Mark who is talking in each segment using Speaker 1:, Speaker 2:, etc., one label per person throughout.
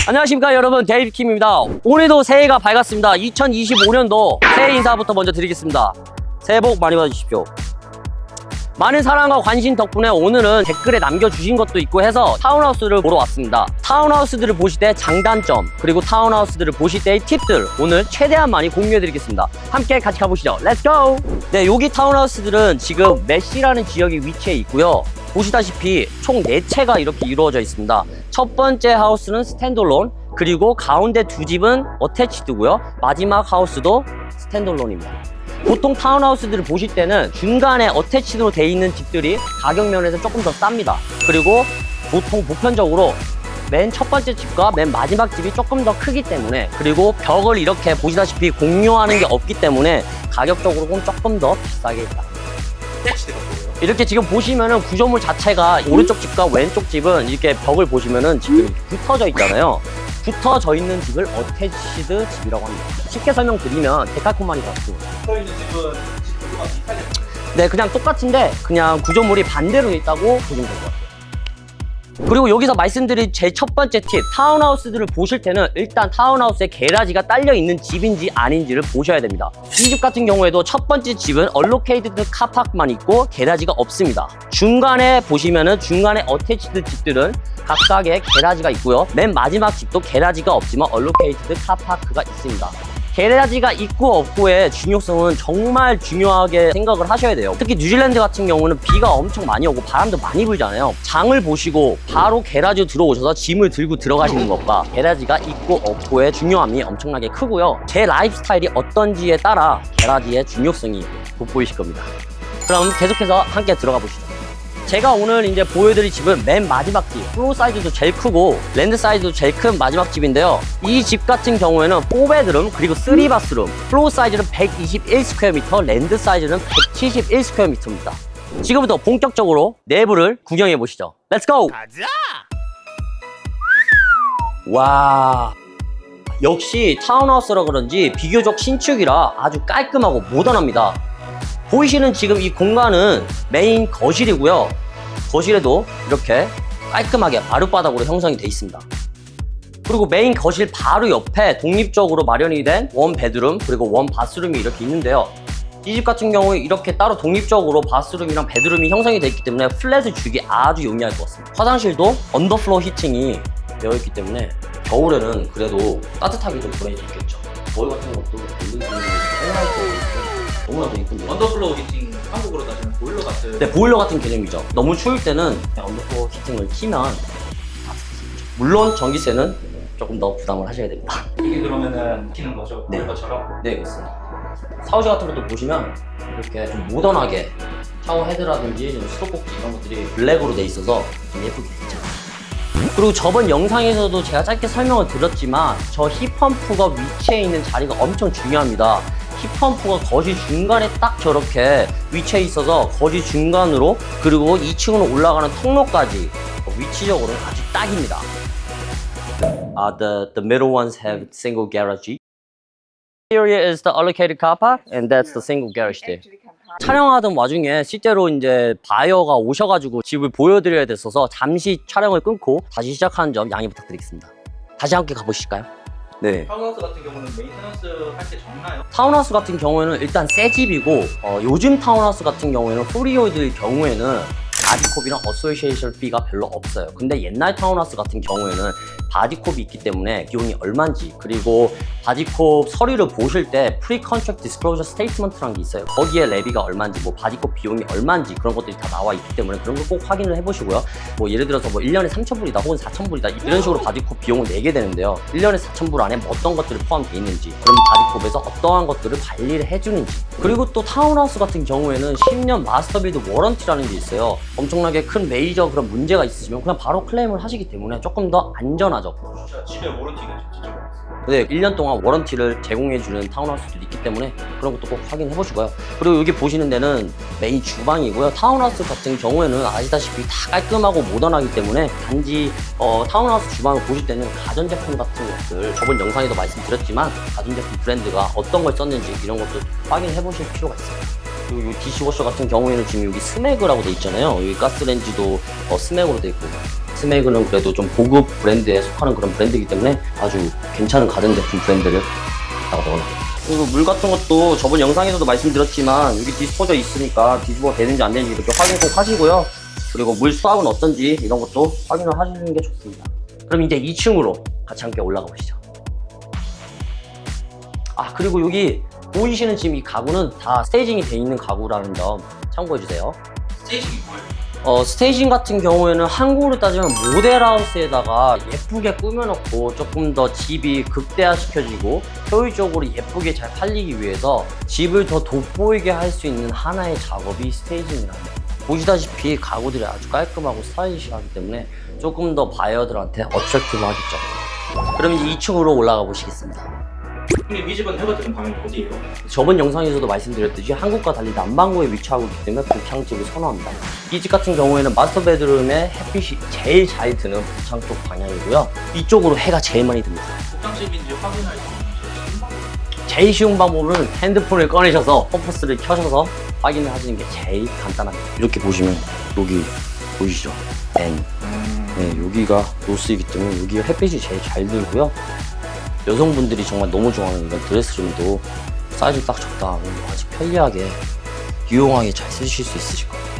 Speaker 1: 안녕하십니까 여러분, 데이비킴입니다. 오늘도 새해가 밝았습니다. 2025년도 새해 인사부터 먼저 드리겠습니다. 새해 복 많이 받으십시오. 많은 사랑과 관심 덕분에 오늘은 댓글에 남겨주신 것도 있고 해서 타운하우스를 보러 왔습니다. 타운하우스들을 보실 때 장단점, 그리고 타운하우스들을 보실 때의 팁들 오늘 최대한 많이 공유해드리겠습니다. 함께 같이 가보시죠. 렛츠고! 네, 여기 타운하우스들은 지금 메시라는 지역에 위치해 있고요. 보시다시피 총 4채가 이렇게 이루어져 있습니다. 첫 번째 하우스는 스탠드얼론, 그리고 가운데 두 집은 어태치드고요. 마지막 하우스도 스탠드얼론입니다. 보통 타운하우스들을 보실 때는 중간에 어태치드로 돼 있는 집들이 가격 면에서 조금 더 쌉니다. 그리고 보통 보편적으로 맨 첫 번째 집과 맨 마지막 집이 조금 더 크기 때문에, 그리고 벽을 이렇게 보시다시피 공유하는 게 없기 때문에 가격적으로는 조금 더 비싸게 있다.
Speaker 2: 어태치드가 뭐예요?
Speaker 1: 이렇게 지금 보시면은 구조물 자체가 오른쪽 집과 왼쪽 집은 이렇게 벽을 보시면은 지금 붙어져 있잖아요. 붙어져 있는 집을 어태치드 집이라고 합니다. 쉽게 설명드리면 데칼코마니 같습니다.
Speaker 2: 붙어 있는 집은 집 구조가 비슷하게
Speaker 1: 네, 그냥 똑같은데 그냥 구조물이 반대로 있다고 보시면 될 것 같아요. 그리고 여기서 말씀드릴 제 첫 번째 팁, 타운하우스들을 보실 때는 일단 타운하우스에 게라지가 딸려 있는 집인지 아닌지를 보셔야 됩니다. 이 집 같은 경우에도 첫 번째 집은 얼로케이티드 카파크만 있고 게라지가 없습니다. 중간에 보시면은 중간에 어태치드 집들은 각각의 게라지가 있고요. 맨 마지막 집도 게라지가 없지만 얼로케이티드 카파크가 있습니다. 게라지가 있고 없고의 중요성은 정말 중요하게 생각을 하셔야 돼요. 특히 뉴질랜드 같은 경우는 비가 엄청 많이 오고 바람도 많이 불잖아요. 장을 보시고 바로 게라지로 들어오셔서 짐을 들고 들어가시는 것과 게라지가 있고 없고의 중요함이 엄청나게 크고요. 제 라이프 스타일이 어떤지에 따라 게라지의 중요성이 돋보이실 겁니다. 그럼 계속해서 함께 들어가 보시죠. 제가 오늘 이제 보여드릴 집은 맨 마지막 집, 플로어 사이즈도 제일 크고 랜드 사이즈도 제일 큰 마지막 집인데요. 이 집 같은 경우에는 4베드룸 그리고 3바스룸, 플로어 사이즈는 121스퀘어미터, 랜드 사이즈는 171스퀘어미터입니다. 지금부터 본격적으로 내부를 구경해 보시죠. 렛츠고!
Speaker 2: 가자!
Speaker 1: 와, 역시 타운하우스라 그런지 비교적 신축이라 아주 깔끔하고 모던합니다. 보이시는 지금 이 공간은 메인 거실이고요. 거실에도 이렇게 깔끔하게 마룻바닥으로 형성이 되어 있습니다. 그리고 메인 거실 바로 옆에 독립적으로 마련이 된 원 베드룸 그리고 원 바스룸이 이렇게 있는데요. 이 집 같은 경우에 이렇게 따로 독립적으로 바스룸이랑 베드룸이 형성이 되어 있기 때문에 플랫을 주기 아주 용이할 것 같습니다. 화장실도 언더플로어 히팅이 되어 있기 때문에 겨울에는 그래도 따뜻하게 좀 보낼 수 있겠죠. 거울 같은 것도 너무나도 이쁜데요.
Speaker 2: 언더플로우 히팅, 한국으로 따지면 보일러 같은.
Speaker 1: 네, 보일러 같은 개념이죠. 너무 추울 때는 언더플로어 히팅을 키면 물론 전기세는 조금 더 부담을 하셔야 됩니다.
Speaker 2: 이게 그러면은 키는 거죠?
Speaker 1: 네.
Speaker 2: 보일러처럼?
Speaker 1: 네, 그렇습니다. 샤워실 같은 것도 보시면 이렇게 좀 모던하게 샤워 헤드라든지 좀 수도꼭지 이런 것들이 블랙으로 돼 있어서 좀 예쁘게 됐죠. 그리고 저번 영상에서도 제가 짧게 설명을 드렸지만 저 힙펌프가 위치해 있는 자리가 엄청 중요합니다. 힙펌프가 거실 중간에 딱 저렇게 위치해 있어서 거실 중간으로, 그리고 2층으로 올라가는 통로까지 위치적으로는 아주 딱입니다. The middle ones have single garage. Area is the allocated car park, and that's the single garage there. 촬영하던 와중에 실제로 이제 바이어가 오셔가지고 집을 보여드려야 됐어서 잠시 촬영을 끊고 다시 시작하는 점 양해 부탁드리겠습니다. 다시 함께 가보실까요? 네.
Speaker 2: 타운하우스 같은 경우는 메인테너스 할 때 적나요?
Speaker 1: 타운하우스 같은 경우에는 일단 새 집이고 요즘 타운하우스 같은 경우에는 프리홀드의 경우에는 바디콥이랑 어소시에이션 피가 별로 없어요. 근데 옛날 타운하우스 같은 경우에는 바디콥이 있기 때문에 비용이 얼마인지, 그리고 바디콥 서류를 보실 때 프리 컨트랙트 디스클로저 스테이트먼트라는 게 있어요. 거기에 레비가 얼마인지, 뭐 바디콥 비용이 얼마인지 그런 것들이 다 나와 있기 때문에 그런 걸 꼭 확인을 해보시고요. 뭐 예를 들어서 뭐 1년에 3,000불이다 혹은 4,000불이다 이런 식으로 바디콥 비용을 내게 되는데요. 1년에 4,000불 안에 뭐 어떤 것들이 포함되어 있는지, 그럼 바디콥에서 어떠한 것들을 관리를 해주는지, 그리고 또 타운하우스 같은 경우에는 10년 마스터빌드 워런티라는 게 있어요. 엄청나게 큰 메이저 그런 문제가 있으시면 그냥 바로 클레임을 하시기 때문에 조금 더 안전하죠.
Speaker 2: 진짜 집에 워런티가 진짜 많았어요.
Speaker 1: 네, 1년 동안 워런티를 제공해주는 타운하우스도 있기 때문에 그런 것도 꼭 확인해 보시고요. 그리고 여기 보시는 데는 메인 주방이고요. 타운하우스 같은 경우에는 아시다시피 다 깔끔하고 모던하기 때문에 단지 타운하우스 주방을 보실 때는 가전제품 같은 것들, 저번 영상에도 말씀드렸지만 가전제품 브랜드가 어떤 걸 썼는지 이런 것도 확인해 보실 필요가 있어요. 그리고 이 디시워셔 같은 경우에는 지금 여기 스맥이라고 돼 있잖아요. 여기 가스레인지도 스맥으로 돼 있고, 스매그는 그래도 좀 고급 브랜드에 속하는 그런 브랜드이기 때문에 아주 괜찮은 가전제품 브랜드를 갖다가 넣어놨어요. 그리고 물 같은 것도 저번 영상에서도 말씀드렸지만 여기 디스포저 있으니까 디스포가 되는지 안 되는지 이렇게 확인 꼭 하시고요. 그리고 물 수압은 어떤지 이런 것도 확인을 하시는 게 좋습니다. 그럼 이제 2층으로 같이 함께 올라가 보시죠. 아, 그리고 여기 보이시는 지금 이 가구는 다 스테이징이 돼 있는 가구라는 점 참고해 주세요.
Speaker 2: 스테이징이 뭐예요?
Speaker 1: 스테이징 같은 경우에는 한국으로 따지면 모델하우스에다가 예쁘게 꾸며놓고 조금 더 집이 극대화시켜지고 효율적으로 예쁘게 잘 팔리기 위해서 집을 더 돋보이게 할 수 있는 하나의 작업이 스테이징이랍니다. 보시다시피 가구들이 아주 깔끔하고 스타일리시하기 때문에 조금 더 바이어들한테 어트랙티브 하겠죠. 그럼 이제 2층으로 올라가 보시겠습니다.
Speaker 2: 형님 이 집은 해거들은 방향이 어디예요?
Speaker 1: 저번 영상에서도 말씀드렸듯이 한국과 달리 남반구에 위치하고 있기 때문에 북향집을 선호합니다. 이 집 같은 경우에는 마스터 베드룸에 햇빛이 제일 잘 드는 북향 쪽 방향이고요. 이쪽으로 해가 제일 많이 듭니다.
Speaker 2: 복장집인지 확인할 수 있는
Speaker 1: 제일 쉬운 방법은 핸드폰을 꺼내셔서 펌프스를 켜셔서 확인을 하시는 게 제일 간단합니다. 이렇게 보시면 여기 보이시죠? N. 네, 여기가 노스이기 때문에 여기가 햇빛이 제일 잘 들고요. 여성분들이 정말 너무 좋아하는 이런 드레스룸도 사이즈 딱 적당하고 아주 편리하게 유용하게 잘 쓰실 수 있으실 것 같아요.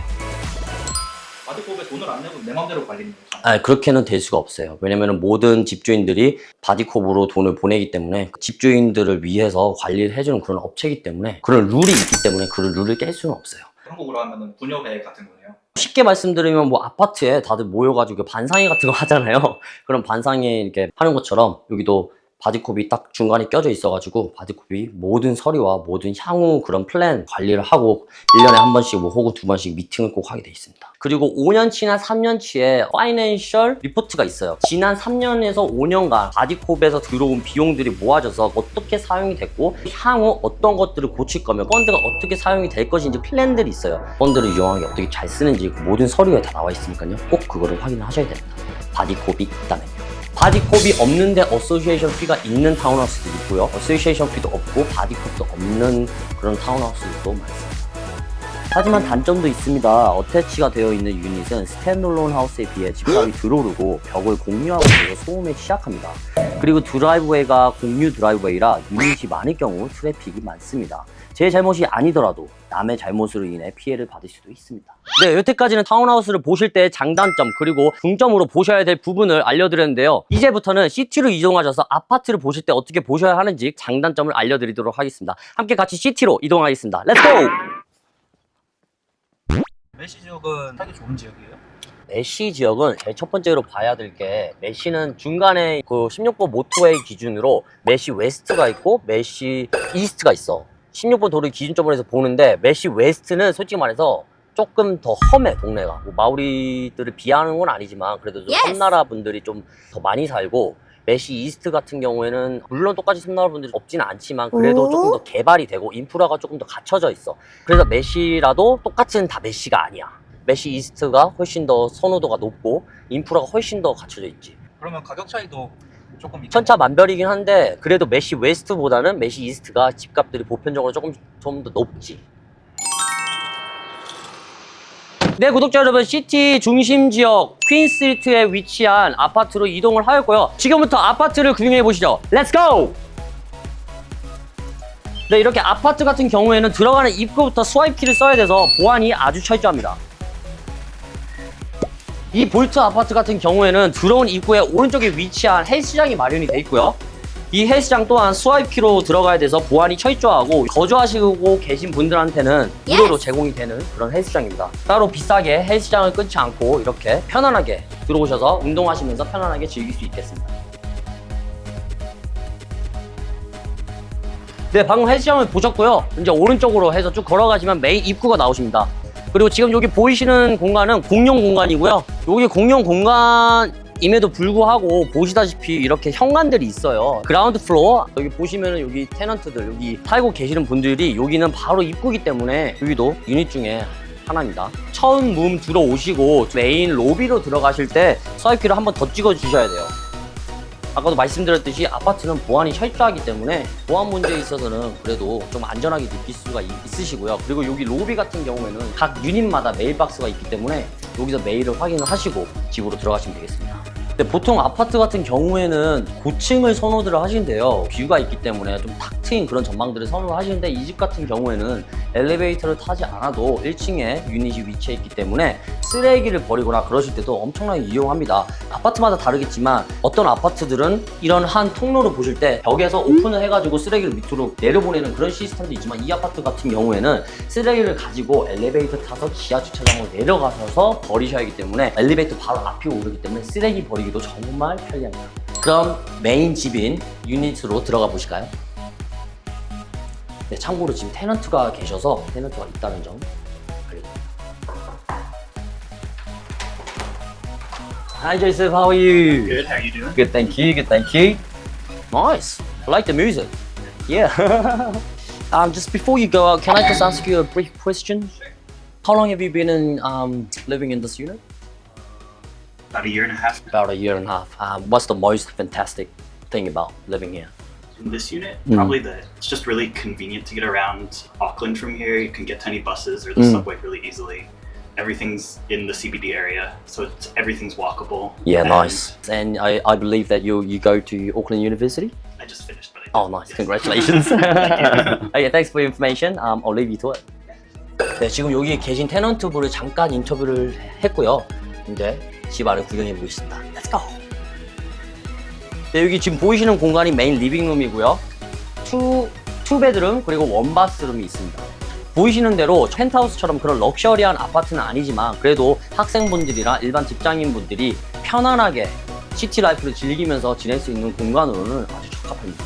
Speaker 2: 바디콥에 돈을 안 내고 내 맘대로 관리는 거죠?
Speaker 1: 아, 그렇게는 될 수가 없어요. 왜냐면 모든 집주인들이 바디콥으로 돈을 보내기 때문에 집주인들을 위해서 관리를 해주는 그런 업체이기 때문에 그런 룰이 있기 때문에 그런 룰을 깰 수는 없어요.
Speaker 2: 한국으로 하면은 분여회 같은 거네요.
Speaker 1: 쉽게 말씀드리면 뭐 아파트에 다들 모여가지고 반상회 같은 거 하잖아요. 그런 반상회 이렇게 하는 것처럼 여기도 바디콥이 딱 중간에 껴져 있어가지고 바디콥이 모든 서류와 모든 향후 그런 플랜 관리를 하고 1년에 한 번씩 뭐 혹은 2번씩 미팅을 꼭 하게 돼 있습니다. 그리고 5년치나 3년치의 파이낸셜 리포트가 있어요. 지난 3년에서 5년간 바디콥에서 들어온 비용들이 모아져서 어떻게 사용이 됐고 향후 어떤 것들을 고칠 거면 펀드가 어떻게 사용이 될 것인지 플랜들이 있어요. 펀드를 유용하게 어떻게 잘 쓰는지 그 모든 서류에 다 나와 있으니까요. 꼭 그거를 확인하셔야 됩니다. 바디콥이 있다면요. 바디콥이 없는데 어소시에이션 피가 있는 타운하우스도 있고요. 어소시에이션 피도 없고 바디콥도 없는 그런 타운하우스도 많습니다. 하지만 단점도 있습니다. 어태치가 되어 있는 유닛은 스탠드얼론 하우스에 비해 집값이 들어오르고 벽을 공유하고 있어서 소음에 취약합니다. 그리고 드라이브웨이가 공유 드라이브웨이라 유닛이 많을 경우 트래픽이 많습니다. 제 잘못이 아니더라도 남의 잘못으로 인해 피해를 받을 수도 있습니다. 네, 여태까지는 타운하우스를 보실 때 장단점 그리고 중점으로 보셔야 될 부분을 알려드렸는데요. 이제부터는 시티로 이동하셔서 아파트를 보실 때 어떻게 보셔야 하는지 장단점을 알려드리도록 하겠습니다. 함께 같이 시티로 이동하겠습니다. 렛츠고!
Speaker 2: 메시 지역은 살기 좋은 지역이에요?
Speaker 1: 메시 지역은 제일 첫 번째로 봐야 될 게 메시는 중간에 그 16번 모tor웨이 기준으로 메시 웨스트가 있고 메시 이스트가 있어. 16번 도로 기준점으로 해서 보는데 메시 웨스트는 솔직히 말해서 조금 더 험해 동네가. 뭐 마오리들을 비하하는 건 아니지만 그래도 좀 섬나라 분들이 좀 더 많이 살고 메시 이스트 같은 경우에는 물론 똑같이 섬나라 분들이 없지는 않지만 그래도 조금 더 개발이 되고 인프라가 조금 더 갖춰져 있어. 그래서 메시라도 똑같은 다 메시가 아니야. 메시 이스트가 훨씬 더 선호도가 높고 인프라가 훨씬 더 갖춰져 있지.
Speaker 2: 그러면 가격 차이도 조금 있겠네요.
Speaker 1: 천차만별이긴 한데 그래도 메시 웨스트보다는 메시 이스트가 집값들이 보편적으로 조금 좀 더 높지. 네, 구독자 여러분, 시티 중심 지역 퀸스트리트에 위치한 아파트로 이동을 하였고요. 지금부터 아파트를 구경해 보시죠. 렛츠고! 네, 이렇게 아파트 같은 경우에는 들어가는 입구부터 스와이프 키를 써야 돼서 보안이 아주 철저합니다. 이 볼트 아파트 같은 경우에는 들어온 입구의 오른쪽에 위치한 헬스장이 마련이 되어 있고요. 이 헬스장 또한 스와이프 키로 들어가야 돼서 보안이 철저하고 거주하시고 계신 분들한테는 무료로 제공이 되는 그런 헬스장입니다. 따로 비싸게 헬스장을 끊지 않고 이렇게 편안하게 들어오셔서 운동하시면서 편안하게 즐길 수 있겠습니다. 네, 방금 헬스장을 보셨고요. 이제 오른쪽으로 해서 쭉 걸어가시면 메인 입구가 나오십니다. 그리고 지금 여기 보이시는 공간은 공용 공간이고요. 여기 공용 공간임에도 불구하고 보시다시피 이렇게 현관들이 있어요. 그라운드 플로어 여기 보시면은 여기 테넌트들 여기 살고 계시는 분들이 여기는 바로 입구이기 때문에 여기도 유닛 중에 하나입니다. 처음 룸 들어오시고 메인 로비로 들어가실 때 스와이프를 한번 더 찍어 주셔야 돼요. 아까도 말씀드렸듯이 아파트는 보안이 철저하기 때문에 보안 문제에 있어서는 그래도 좀 안전하게 느낄 수가 있으시고요. 그리고 여기 로비 같은 경우에는 각 유닛마다 메일박스가 있기 때문에 여기서 메일을 확인을 하시고 집으로 들어가시면 되겠습니다. 근데 보통 아파트 같은 경우에는 고층을 선호들을 하신대요. 뷰가 있기 때문에 좀 탁 트인 그런 전망들을 선호를 하시는데 이 집 같은 경우에는 엘리베이터를 타지 않아도 1층에 유닛이 위치해 있기 때문에 쓰레기를 버리거나 그러실 때도 엄청나게 유용합니다. 아파트마다 다르겠지만 어떤 아파트들은 이런 한 통로를 보실 때 벽에서 오픈을 해가지고 쓰레기를 밑으로 내려보내는 그런 시스템도 있지만 이 아파트 같은 경우에는 쓰레기를 가지고 엘리베이터 타서 지하 주차장으로 내려가셔서 버리셔야 하기 때문에 엘리베이터 바로 앞에 오르기 때문에 쓰레기 버리기도 정말 편리합니다. 그럼 메인 집인 유닛으로 들어가 보실까요? 네, 참고로 지금 테넌트가 계셔서 테넌트가 있다는 점 알려드립니다. Hi Joseph, how are you?
Speaker 3: Good, how you doing?
Speaker 1: Good, thank you. Good, thank you. Nice. I like the music. Yeah. Just before you go out, can I just ask you a brief question? How long have you been in living in this unit?
Speaker 3: About a year and a half
Speaker 1: About a year and a half. What's the most fantastic thing about living here?
Speaker 3: in this unit. Probably it's just really convenient to get around Auckland from here. You can get to any buses or the subway really easily. Everything's in the CBD area, so everything's walkable.
Speaker 1: Yeah,
Speaker 3: And
Speaker 1: nice. And I believe that you go to Auckland University?
Speaker 3: I just finished, but I
Speaker 1: Oh, nice. Congratulations. Okay, thanks for your information. I'll leave you to it. 네, 지금 여기 계신 테넌트분을 잠깐 인터뷰를 했고요. 이제 집 안을 구경해 보겠습니다. Let's go. 네, 여기 지금 보이시는 공간이 메인 리빙룸이고요. 투 베드룸 그리고 원 바스룸이 있습니다. 보이시는 대로 펜트하우스처럼 그런 럭셔리한 아파트는 아니지만 그래도 학생분들이나 일반 직장인분들이 편안하게 시티 라이프를 즐기면서 지낼 수 있는 공간으로는 아주 적합합니다.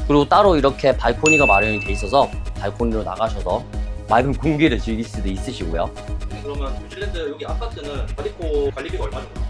Speaker 1: 그리고 따로 이렇게 발코니가 마련이 돼 있어서 발코니로 나가셔서 맑은 공기를 즐길 수도 있으시고요.
Speaker 2: 그러면 뉴질랜드 여기 아파트는 바디코 관리비가 얼마 정도?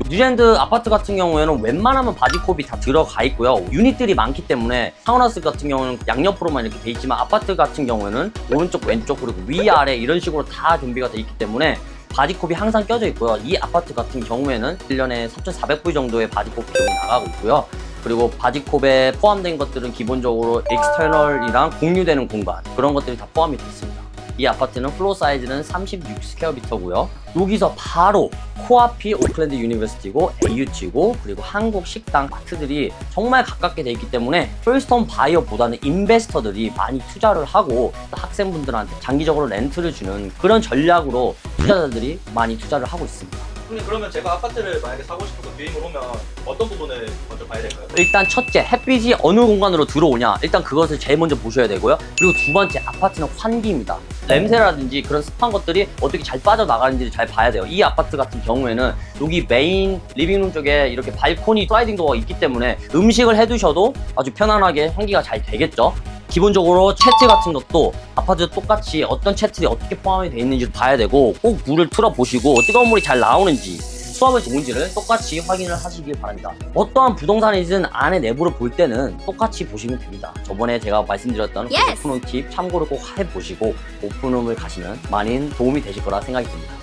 Speaker 1: 뉴질랜드 아파트 같은 경우에는 웬만하면 바디콥이 다 들어가 있고요. 유닛들이 많기 때문에 타운하우스 같은 경우는 양옆으로만 이렇게 돼 있지만 아파트 같은 경우에는 오른쪽 왼쪽 그리고 위아래 이런 식으로 다 준비가 돼 있기 때문에 바디콥이 항상 껴져 있고요. 이 아파트 같은 경우에는 1년에 3,400불 정도의 바디콥 비용이 나가고 있고요. 그리고 바디콥에 포함된 것들은 기본적으로 익스터널이랑 공유되는 공간 그런 것들이 다 포함이 되어 있습니다. 이 아파트는 플로어 사이즈는 36스퀘어미터고요. 여기서 바로 코앞이 오클랜드 유니버시티고 AUT고 그리고 한국 식당 마트들이 정말 가깝게 돼 있기 때문에 first-home buyer보다는 인베스터들이 많이 투자를 하고 학생분들한테 장기적으로 렌트를 주는 그런 전략으로 투자자들이 많이 투자를 하고 있습니다.
Speaker 2: 그러면 제가 아파트를 만약에 사고 싶어서 비행을 오면 어떤 부분을 먼저 봐야 될까요?
Speaker 1: 일단 첫째, 햇빛이 어느 공간으로 들어오냐 일단 그것을 제일 먼저 보셔야 되고요. 그리고 두 번째, 아파트는 환기입니다. 냄새라든지 그런 습한 것들이 어떻게 잘 빠져나가는지를 잘 봐야 돼요. 이 아파트 같은 경우에는 여기 메인 리빙룸 쪽에 이렇게 발코니 슬라이딩 도어가 있기 때문에 음식을 해두셔도 아주 편안하게 환기가 잘 되겠죠. 기본적으로 채틀 같은 것도 아파트 똑같이 어떤 채틀이 어떻게 포함이 되어 있는지 봐야 되고 꼭 물을 틀어보시고 뜨거운 물이 잘 나오는지 수압이 좋은지를 똑같이 확인을 하시길 바랍니다. 어떠한 부동산이든 안에 내부를 볼 때는 똑같이 보시면 됩니다. 저번에 제가 말씀드렸던
Speaker 4: Yes.
Speaker 1: 오픈홈 팁 참고를 꼭 해보시고 오픈홈을 가시면 많은 도움이 되실 거라 생각이 듭니다.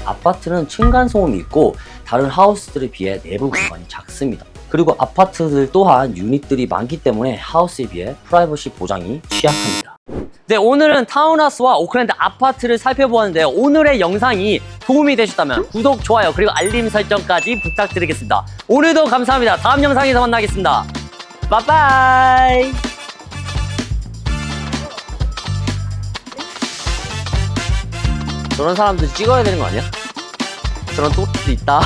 Speaker 1: 아파트는 층간소음이 있고 다른 하우스들에 비해 내부 공간이 작습니다. 그리고 아파트들 또한 유닛들이 많기 때문에 하우스에 비해 프라이버시 보장이 취약합니다. 네, 오늘은 타운하우스와 오클랜드 아파트를 살펴보았는데요. 오늘의 영상이 도움이 되셨다면 구독, 좋아요, 그리고 알림 설정까지 부탁드리겠습니다. 오늘도 감사합니다. 다음 영상에서 만나겠습니다. 빠빠이! 저런 사람들 찍어야 되는 거 아니야? 저런 또도 있다.